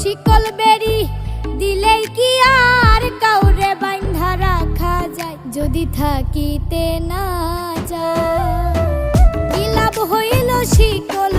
শিকল বেরি দিলেই কি আর কাউরে বাঁধা রাখা যায়, যদি থাকিতে না যায়। কি লাভ হইল শিকল